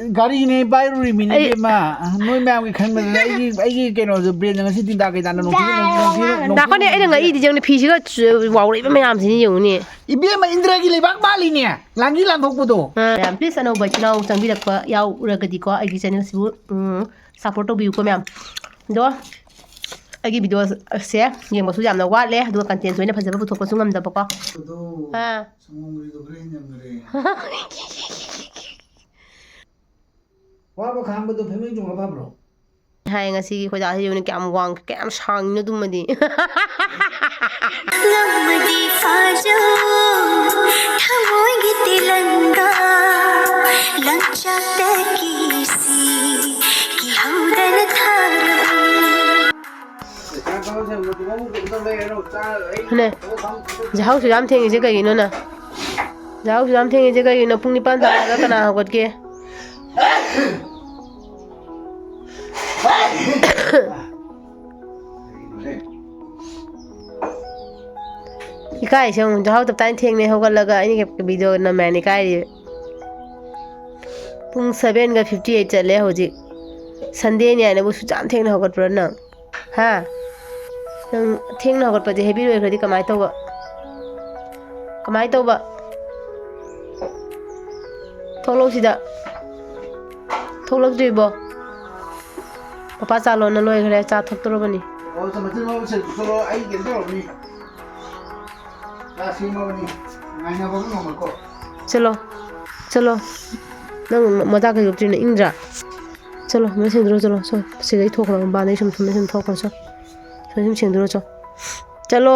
가리네 바이루리 미니 마 노이 매am기 칸면 아이기 게노 브레인 ngasi tinda kai dana no 나 거네 애는 이 디정네 피시가 와우리 매암시니 용니 이비마 인드라기 레박 발리네 랑기 란독부도 야 플리즈 아노 바치나우 장비락과 야우라가디고 아이기 채널시부 서포트 비우고 매암 도 아기 비디오 세 ꯌꯦꯡꯕꯁꯨ ꯌꯥꯝꯅ ꯋꯥꯠꯂꯦ ꯑꯗꯨꯒ ꯀꯟꯇꯦꯟ ꯁꯣꯏꯅ ꯐꯖꯕ ꯄꯨꯊꯣꯛꯄꯁꯨ ꯉꯝꯗꯕꯀꯣ 와봐 강보도 배명 좀 와봐브로 하이 ngasi기 khoja yuni kyam wang kyam sang nu dumadi lamdi fajo thamoy gi tilanga lancha takisi ki haudan tharo ne jahau su yam theng je kai no na jahau su yam theng je kai no pung ni pan da kana hagot ke ikai song jahau tap tan theng ne hogal laga ani ke video na main ikai pung 7:58 chale hoji sunday ne ana bu su jam theng na hogat pro na ha nang theng na hogat pa je heavy roi khadi kamai to ba tholo sida tholok dribo papa chalo na loi khare cha thok toro bani o sa matil ma se solo ai gen to ni la si ma bani ngai na ba no ko chalo nang maza ka yupti na indra chalo me sendro chalo so se dai thok ram ba nei sum thok ko so sim sendro chalo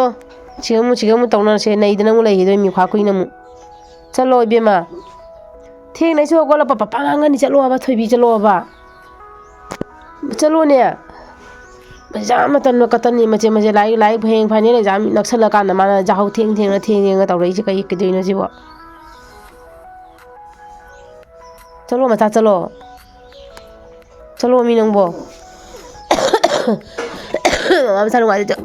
chigamu tawna se nei dana mu lai doi mi kha kuin na mu chalo ibema theng nei so ko la papa nga ni chalo ba thoibi chalo ba chalo ne jam tan no katan ni mache lai pheng phane ne jam naksala kan na mana jahau theng na tawrei ji kai ke doina ji wa chalo mata chalo mi nang bo am salu ga de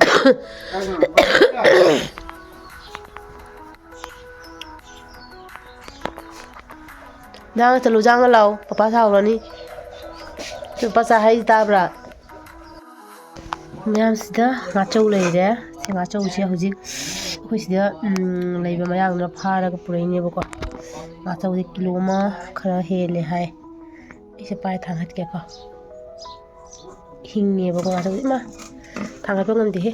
dang chalo jang lao papa sa ro ni papa sa hai ta bra mayam sida nga chau lei re se nga chau che hojik khoi sida leiba mayang na phara ga purei ne ba ko nga chau de kilo ma khara he le hai ise pai thang hat ke ko hinge ba ko nga chau ma thang ga ngam de he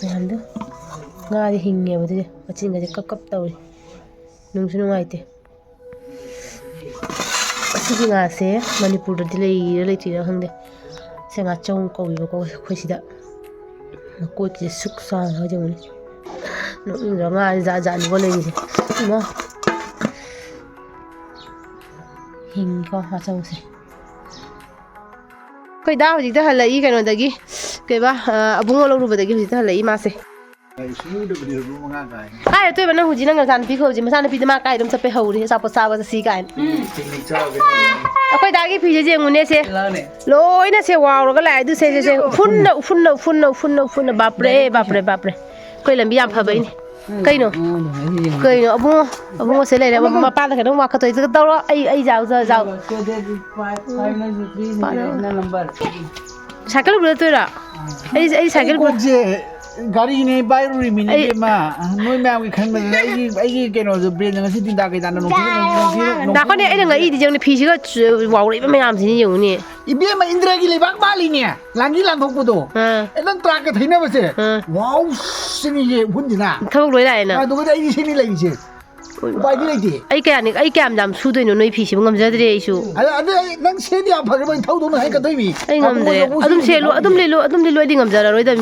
mayam do nga de hinge ba de machin ga de kap tauri nung su ngai te sigi nga se manipur da dilei tira hangde se nga chong ko wi ko khoisida ko ti suk sang ha jeng no nga za ni bo le ni ma hing ko ha chong se koi da hoji da halai kano dagi ke ba abungo lo ru ba dagi hoji da halai ma se ai tôi vẫn hụt gì năng làm phi khâu gì mà sao nó phi mà cái đống sắp phải hầu đi sao sao xí cái quay đá cái phi gì ngôn nè xe lối nè xe wow rồi cái lại đứa xe phun nọ bắp re quay làm biam phở vậy cây nọ abung xe này mà ba là cái đông mà cái tôi đâu đó ai giàu cycle bữa tôi đó ai cycle 가리네 바이루리 미니 마 노이 매am기 칸면 아이기 게노 브레인 ngasi tinda kai dana no 나 거네 애는 이 디정네 피시가 와우리 매암시니 용니 이비마 인드라기 레박 발리네 랑기 란독부도 엘런 트라크 થઈને બસે વાવ સિની જે હુંદીના થબક લોઈ લાય나 આ તો બધા ઈ સિની લઈ છે ઉપાય લઈતી ai kaya am sudoino noi phisi ngamjadre isu ada nang sedi a phagban thaudo na hai ka doimi ai ngamde adum lelo di ngamjara roi da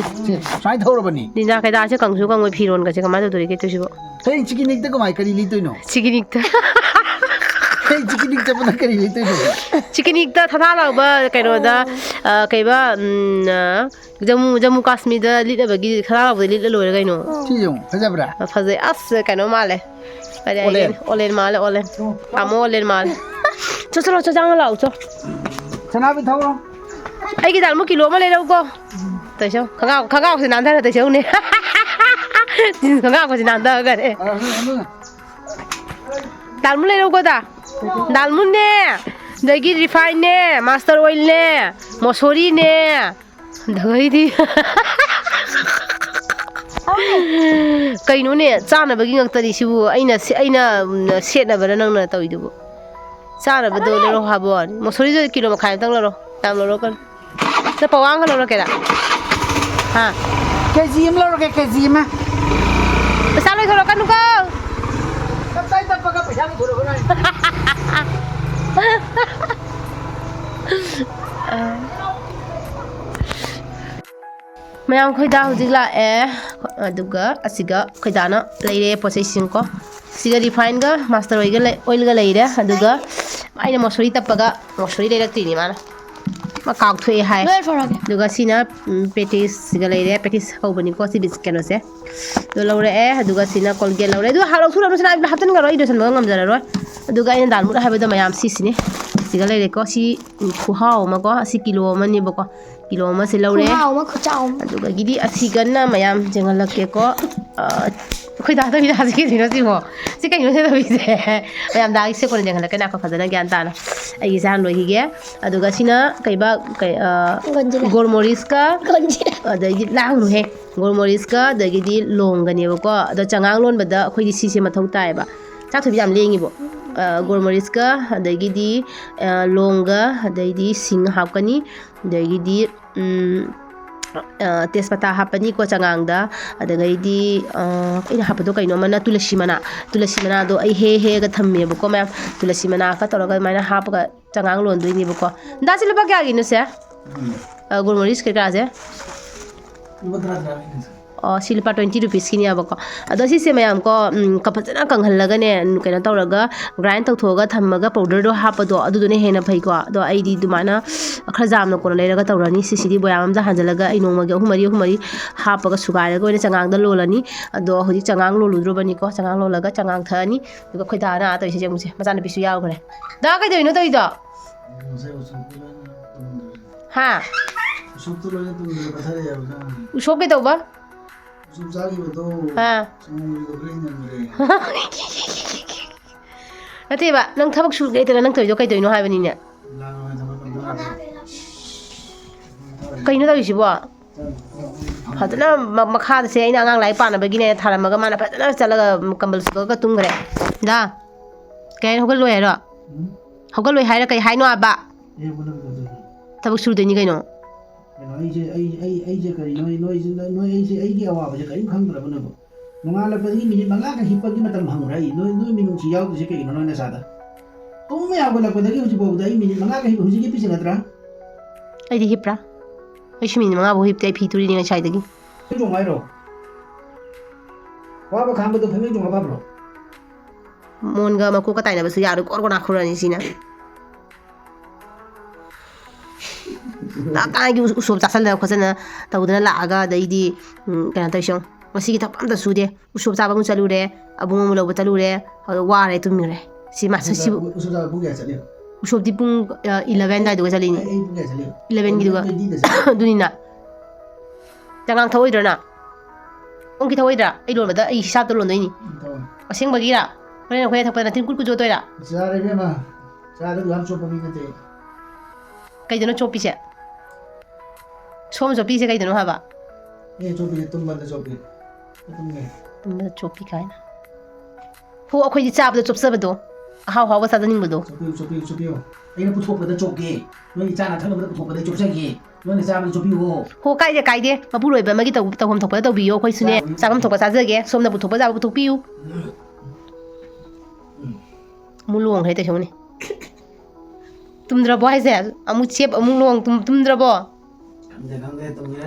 sai thorabani dinja kai da se kangsu kangoi phiron ga se kama do dori ke tusibo hey chikinik ta kamai kari litoino chikinik ta hey chikinik ta bana kari litoino chikinik ta thana lagba kaino da kaiba jamu kashmir da lida bagi khara lagba lida loi gaino chiyong fajabra fazai as kaino male Olen male amo olen male cho jang lao cho chana bi thau ai ki dal mo kilo ma le đâu ko tai sao khanga ko nan da tai sao ne khanga ko nan da ga de dal mo le đâu ko da dal mo ne dagi refine ne master oil ne mosori ne dagi di kaino ne chana bagi ngakta di sibu aina set na bara nang na tawi dubu chana ba do le ro habo mosori jo kilo ma khai tang lo ro tam lo ro kan ta pawang lo ro kera ha KG em lo ke KG ma pesa lo thoro kan ko sai ta paga paisa ni thoro nai mayam khoida hojik la aduga asiga khoidana leire processing ko siga refine ga master oil ga leire aduga aina mosori tapaga mosori leire tini mana ma kaw thoi hai aduga sina petis siga leire petis hobani ko si bis keno se do lore aduga sina colgate lore du halo thura no sina hatan ga roi do san ngam jara ro aduga ina dal mura haiba do mayam si sini siga leire ko si khuhao ma ko si kilo ma ni ba ko kilo ma se lore aduga gidi asigana mayam jengal ke ko khoi da da bida si ki no si ho si kai no se da bi se mayam da se ko jengal ke na ko khadana gyan ta na ai san lo hi ge aduga sina kai ba kai gormoris ka da gi lang nu he gormoris ka da gi di long ga ne ba ko da changang lon ba da khoi di si se ma thau tai ba cha thu bi am lengi bo gormoris ka da gi di longa da di sing hapkani da gi di tespata hapani ko changang da adagai di ina hapado kaino mana tulasi mana do ai he ga thamme bu ko ma tulasi mana ka toroga mana hap ga changang lon doi ni bu ko da sila ba kya gi no se gormoris ke ka je silpa 20 rupees kini abako ado si se mayam ko kapatana kanghalaga ne kaina tawraga grind tawthoga thammaga powder do hapado adu ne hena phai ko do ai di dumana khajam na ko leiraga tawrani sisidi boyam da hanjalaga ai nongma ge humari hapaga sugaira go ne changang da lolani ado hoji changang lo ludro bani ko changang lo laga changang thani du ko khoida na to se jemuse macana bisu yaw gre da kai doino to ido ha usop ke toba nate ba nang thabak su ge tera nang toy do kai toy no ha bani ne kai no da bisi bo hadana makha se ina ngang lai pa na bagi ne tharamaga mana padana chalaga kambal su ga tung gre da kai hogal loi hai ra kai hai no aba thabak su de ni kai no ai je kari noi ai ge awa ba je kari khang dra bana bo mangala pa ni minit manga ka hipa gi matam hang rai noi minung si yaw je kai no na sa da ko me ya bola ko da gi hu bo da minit manga ka hipa hu ji pi singa tra ai di hipra ai shimi manga bo hip tai phi turi ni chai da gi jong ai ro wa ba kham ba do phemi jong ba bro mon ga ma ko ka tai na ba su ya ro ko na khura ni sina la ka gi usop ta sal da ko sana ta udana la aga dai di kana ta shong masi gi ta pam da su de usop ta ba mu chalu re abu mu lo ba talu re wa re tu mi re si ma sa si usop ta bu ga chali usop di pung 11 dai do chali ni ai bu ga chali 11 gi do dunina jangang thawai dra na ong ki thawai dra ai lon ba da ai hisab to lon dai ni aseng ba gi ra re na khoi thak pa na tin kul ku jo toi ra sa re be ma sa da gam chop mi te kai dano chopi se som chopi se kai dano ha ba chop bi tum ba da chop bi tum ma chopi kai na hu akhoi di chap da chop sa ba do haw haw ba sa da ning ba do chop yo ai na pu thop da chop ge noi cha na thang ba pu thop da chop sa ge noi cha ba chop yo ho kai de ma bu loi ba ma gi ta hom thok ba da bi yo khoi su ne sa gam thok ba sa ja ge som na bu thok ba ja bu thok pi yu mu luong he te shong ni tumdra bo hai se amu chep amu long tumdra bo de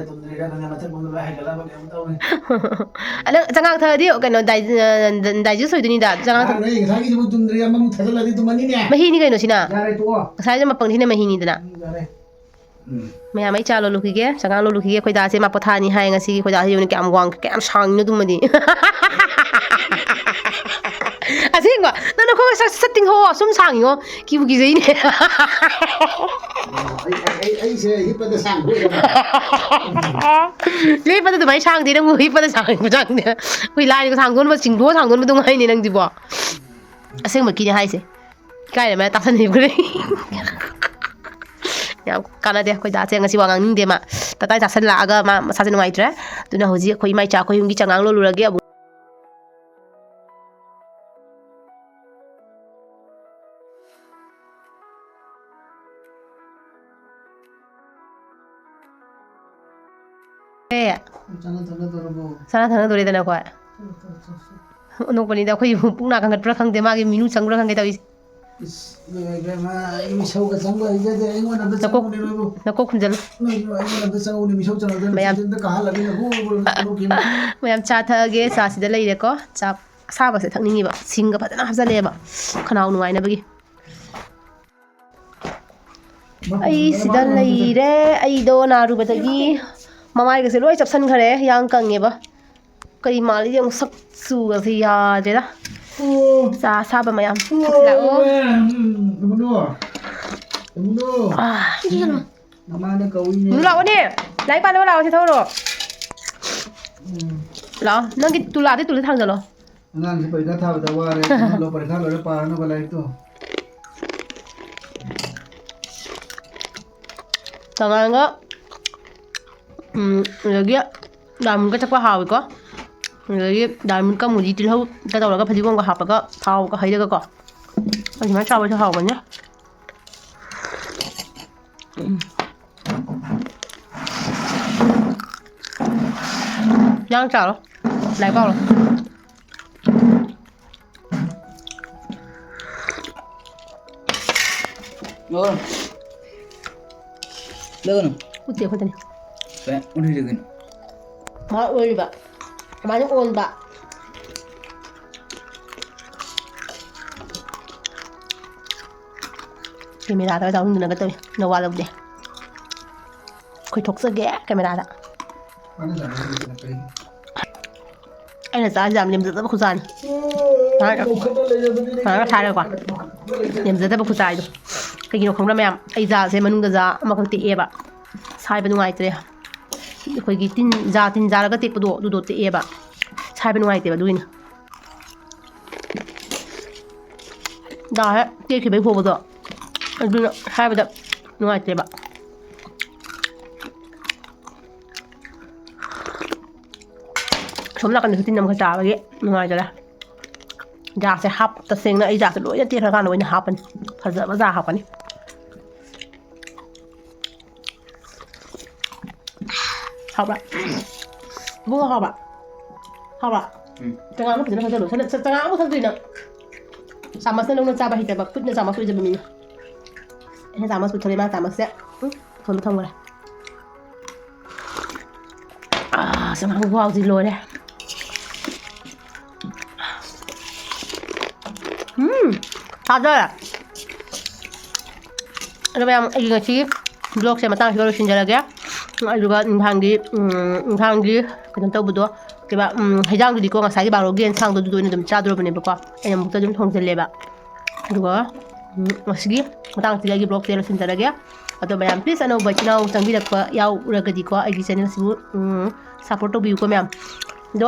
tumdre ra na ma thak bom ba hai kala ba am taw ala changang tha di kano dai ju soi du ni da changang tha nei sa gi bu tumdre am mu thasal di tumani ne ma hi ni kai no sina ya re to sa ja ma pang thi na ma hi ni da na ya re maya mai cha lo lu ki ge changang lo lu ki ge khoi da se ma potha ni hai nga si khoi da hi ni kam wang kam sang no tum di asinga na ko sa setting ho sum sang yo ki bu gi zai ne ai se hi pa da sang ho le pa da mai sang di na mu hi pa da sang bu jang ne hui lai ko sang gon ba sing do sang gon ba dong hai ni nang di bo asing ma ki ni hai se ꯀꯥꯏꯅ ꯃꯥ ꯇꯥꯁꯟꯅꯤꯕꯈ꯭ꯔꯦ ꯌꯥꯝ ꯀꯥꯟꯅꯗꯦ ꯑꯩꯈꯣꯏ ꯗꯥꯁꯦ ꯉꯁꯤ ꯋꯥ ꯉꯥꯡꯅꯤꯡꯗꯦ ꯃꯥ ꯇꯇꯥꯏ ꯆꯥꯁꯜꯂꯛꯑꯒ ꯃꯥ ꯃꯁꯥꯁꯦ ꯅꯨꯡꯉꯥꯏꯇ꯭ꯔꯦ ꯑꯗꯨꯅ ꯍꯧꯖꯤꯛ ꯑꯩꯈꯣꯏ ꯏꯃꯥ ꯏꯆꯥ ꯑꯩꯈꯣꯏ ꯌꯨꯝꯒꯤ ꯆꯉꯥꯡ ꯂꯣꯜꯂꯨꯔꯒꯦ ꯑꯃꯨꯛ ꯁꯥꯅ ꯊꯛꯅꯗꯣꯔꯦꯗꯅ ꯑꯩꯈꯣꯏ ꯑꯅꯣꯛꯄꯅꯤꯗ ꯑꯩꯈꯣꯏ ꯄꯨꯛ ꯅꯥ ꯀꯟꯈꯠꯄ꯭ꯔꯥ ꯈꯪꯗꯦ ꯃꯥꯒꯤ ꯃꯤꯅꯨ ꯆꯪꯕ꯭ꯔꯥ ꯈꯪꯗꯦ ꯇꯧꯔꯤꯁꯦ ꯅꯀꯣꯛ ꯈꯨꯝꯖꯜꯂꯨ ꯃꯌꯥꯝ ꯆꯥ ꯊꯛꯑꯒꯦ ꯆꯥꯁꯤꯗ ꯂꯩꯔꯦꯀꯣ ꯆꯥ ꯑꯁꯥꯕꯁꯦ ꯊꯛꯅꯤꯡꯉꯤꯕ ꯁꯤꯡꯒ ꯐꯖꯅ ꯍꯥꯞꯆꯜꯂꯦꯕ ꯈꯅꯥꯎ ꯅꯨꯡꯉꯥꯏꯅꯕꯒꯤ ꯑꯩ ꯁꯤꯗ ꯂꯩꯔꯦ ꯑꯩꯗꯣ ꯅꯥꯔꯨꯕꯗꯒꯤ ꯃꯃꯥꯏꯒꯁꯦ ꯂꯣꯏ ꯆꯞꯁꯟꯈ꯭ꯔꯦ ꯌꯥꯡ ꯀꯪꯉꯦꯕ ꯀꯔꯤ ꯃꯥꯜꯂꯤꯗꯤ ꯑꯃꯨꯛ ꯁꯛ ꯆꯨꯒꯁꯦ ꯌꯥꯗ꯭ꯔꯦꯗ ꯆꯥ ꯑꯁꯥꯕ ꯃꯌꯥꯝ ꯊꯛꯁꯤ ꯂꯥꯛꯑꯣ ꯂꯥꯛꯑꯣꯅꯦ ꯂꯥꯏꯔꯤꯛ ꯄꯥꯅꯕ ꯂꯥꯛꯑꯣ ꯁꯤ ꯊꯧꯔꯣ ꯂꯥꯛꯑꯣ ꯅꯪꯒꯤ ꯇꯨꯂꯥꯗꯤ ꯇꯨꯜꯗ ꯊꯥꯡꯖꯜꯂꯣ ꯑꯉꯥꯡꯁꯦ ꯄꯔꯤꯈꯥ ꯊꯥꯕꯗ ꯋꯥꯔꯦ ꯄꯔꯤꯈꯥ ꯂꯣꯏꯔ ꯄꯥꯅꯕ ꯂꯥꯏꯔꯤꯛꯇꯣ ꯆꯉꯥꯡꯒ ꯑꯗꯒꯤ ꯗꯥꯏꯃꯟꯒ ꯆꯠꯄ ꯍꯥꯎꯏꯀꯣ ꯑꯗꯒꯤ ꯗꯥꯏꯃꯟꯒ ꯃꯨꯖꯤ ꯇꯤꯜꯍꯧꯒ ꯇꯧꯔꯒ ꯐꯗꯤꯒꯣꯝꯒ ꯍꯥꯞꯄꯒ ꯊꯥꯎꯒ ꯍꯩꯔꯒꯀꯣ ꯑꯗꯨꯃꯥꯏꯅ ꯆꯥꯕꯁꯨ ꯍꯥꯎꯕꯅꯦ ꯌꯥꯡ ꯆꯥꯔꯣ ꯂꯥꯏꯔꯤꯛ ꯄꯥꯎꯔꯣ ꯎꯠꯇꯦ ꯑꯩꯈꯣꯏꯗꯅꯤ ꯃꯥ ꯑꯣꯏꯔꯤꯕ ꯀꯃꯥꯏꯅ ꯑꯣꯟꯕ ꯀꯦꯃꯦꯔꯥꯗ ꯌꯥꯎꯅꯤꯡꯗꯅꯒ ꯇꯧꯏ ꯅꯋꯥ ꯂꯧꯗꯦ ꯈꯣꯏꯊꯣꯛꯆꯒꯦ ꯀꯦꯃꯦꯔꯥꯗ ꯑꯩꯅ ꯆꯥꯔꯤꯁꯦ ꯌꯥꯝ ꯂꯦꯝꯖꯗꯕ ꯈꯨꯆꯥꯅꯤ ꯁꯨꯃꯥꯏꯅ ꯁꯥꯔꯒꯀꯣ ꯂꯦꯝꯖꯗꯕ ꯈꯨꯆꯥꯏꯗꯣ ꯀꯩꯒꯤꯅꯣ ꯈꯪꯕ꯭ꯔꯥ ꯃꯌꯥꯝ ꯑꯩ ꯖꯥꯁꯦ ꯃꯅꯨꯡꯗ ꯖꯥ ꯑꯃꯈꯛ ꯇꯦꯛꯑꯦꯕ ꯁꯥꯏꯕ ꯅꯨꯡꯉꯥꯏꯇ꯭ꯔꯦ ꯑꯩꯈꯣꯏꯒꯤ ꯇꯤꯟ ꯖꯥꯔꯒ ꯇꯦꯛꯄꯗꯣ ꯑꯗꯨꯗꯣ ꯇꯦꯛꯑꯦꯕ ꯁꯥꯏꯕ ꯅꯨꯡꯉꯥꯏꯇꯦꯕ ꯑꯗꯨꯒꯤꯅꯤ ꯖꯥ ꯍꯦꯛ ꯇꯦꯛꯈꯤꯕꯩ ꯍꯣꯕꯗꯣ ꯑꯗꯨꯅ ꯁꯥꯏꯕꯗ ꯅꯨꯡꯉꯥꯏꯇꯦꯕ ꯁꯣꯝ ꯅꯥꯀꯟꯗꯁꯨ ꯇꯤꯟ ꯑꯃꯈꯛ ꯆꯥꯕꯒꯤ ꯅꯨꯡꯉꯥꯏꯖꯔꯦ ꯖꯥꯁꯦ ꯇꯁꯦꯡꯅ ꯑꯩ ꯖꯥꯁꯦ ꯂꯣꯏꯅ ꯇꯦꯛꯈ꯭ꯔꯀꯥꯟꯗ ꯑꯣꯏꯅ ꯍꯥꯞꯄꯅꯤ ꯐꯖꯕ ꯖꯥ ꯍꯥꯞꯄꯅꯤ ꯍꯥꯎꯕ꯭ꯔꯥ ꯏꯕꯨꯡꯉꯣ ꯍꯥꯎꯕ꯭ꯔꯥ ꯍꯥꯎꯕ꯭ꯔꯥ ꯆꯉꯥꯡ ꯑꯃ ꯐꯖꯅ ꯐꯖꯜꯂꯨ ꯆꯉꯥꯡ ꯑꯃ ꯊꯛꯇꯣꯏ ꯅꯪ ꯆꯥꯃꯁꯅ ꯂꯧꯅ ꯆꯥꯕ ꯍꯩꯇꯕ ꯈꯨꯠꯅ ꯆꯥꯃꯁ ꯑꯣꯏꯖꯕ ꯃꯤꯅ ꯑꯩꯅ ꯆꯥꯃꯁ ꯄꯨꯊꯣꯔꯦ ꯃꯥ ꯆꯥꯃꯁꯁꯦ ꯊꯣꯡꯗ ꯊꯝꯈ꯭ꯔꯦ ꯆꯉꯥꯡ ꯈꯨꯍꯥꯎꯁꯤ ꯂꯣꯏꯔꯦ ꯊꯥꯖꯔꯦ ꯑꯗꯣ ꯃꯌꯥꯝ ꯑꯩꯒꯤ ꯉꯁꯤꯒꯤ ꯕ꯭ꯂꯣꯛꯁꯦ ꯃꯇꯥꯡꯁꯤꯗ ꯂꯣꯏꯁꯤꯟꯖꯔꯒꯦ ꯑꯗꯨꯒ ꯏꯟꯁꯥꯡꯒꯤ ꯀꯩꯅꯣ ꯇꯧꯕꯗꯣ ꯀꯩꯕ ꯍꯩꯖꯥꯡꯗꯨꯗꯤꯀꯣ ꯉꯁꯥꯏꯒꯤ ꯕꯥꯔꯣꯒꯤ ꯌꯦꯟꯁꯥꯡꯗꯣ ꯑꯗꯨꯗ ꯑꯣꯏꯅ ꯑꯗꯨꯝ ꯆꯥꯗꯣꯔꯕꯅꯦꯕꯀꯣ ꯑꯩꯅ ꯑꯃꯨꯛꯇ ꯑꯗꯨꯝ ꯊꯣꯡꯖꯤꯜꯂꯦꯕ ꯑꯗꯨꯒ ꯉꯁꯤꯒꯤ ꯃꯇꯥꯡꯁꯤꯗ ꯑꯩꯒꯤ ꯕ꯭ꯂꯣꯛꯁꯦ ꯂꯣꯏꯁꯤꯟꯖꯔꯒꯦ ꯑꯗꯣ ꯃꯌꯥꯝ ꯄ꯭ꯂꯤꯁ ꯑꯅꯧꯕ ꯏꯆꯤꯜ ꯏꯅꯥꯎ ꯆꯪꯕꯤꯔꯛꯄ ꯌꯥꯎꯔꯒꯗꯤꯀꯣ ꯑꯩꯒꯤ ꯆꯦꯅꯦꯜꯁꯤꯕꯨ ꯁꯞꯄꯣꯔꯠ ꯇꯧꯕꯤꯌꯨꯀꯣ ꯃꯌꯥꯝ ꯑꯗꯣ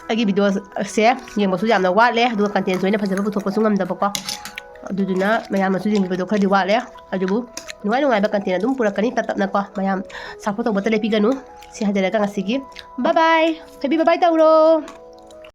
ꯑꯩꯒꯤ ꯚꯤꯗꯤꯑꯣꯁꯦ ꯌꯦꯡꯕꯁꯨ ꯌꯥꯝꯅ ꯋꯥꯠꯂꯦ ꯑꯗꯨꯒ ꯀꯟꯇꯦꯟꯁꯨ ꯑꯩꯅ ꯐꯖꯕ ꯄꯨꯊꯣꯛꯄꯁꯨ ꯉꯝꯗꯕꯀꯣ ꯑꯗꯨꯗꯨꯅ ꯃꯌꯥꯝꯅꯁꯨ ꯌꯦꯡꯕꯤꯕꯗꯣ ꯈꯔꯗꯤ ꯋꯥꯠꯂꯦ ꯑꯗꯨꯕꯨ ꯅꯨꯡꯉꯥꯏ ꯅꯨꯡꯉꯥꯏꯕ ꯀꯟꯇꯦꯟ ꯑꯗꯨꯝ ꯄꯨꯔꯛꯀꯅꯤ ꯇꯞꯅꯀꯣ ꯃꯌꯥꯝ ꯁꯞꯄꯣꯔꯠ ꯇꯧꯕꯇ ꯂꯦꯞꯄꯤꯒꯅꯨ ꯁꯤ ꯍꯥꯏꯖꯔꯒ ꯉꯁꯤꯒꯤ ꯕꯥꯏ ꯕꯥꯏ ꯕꯥꯏ ꯇꯧꯔꯣ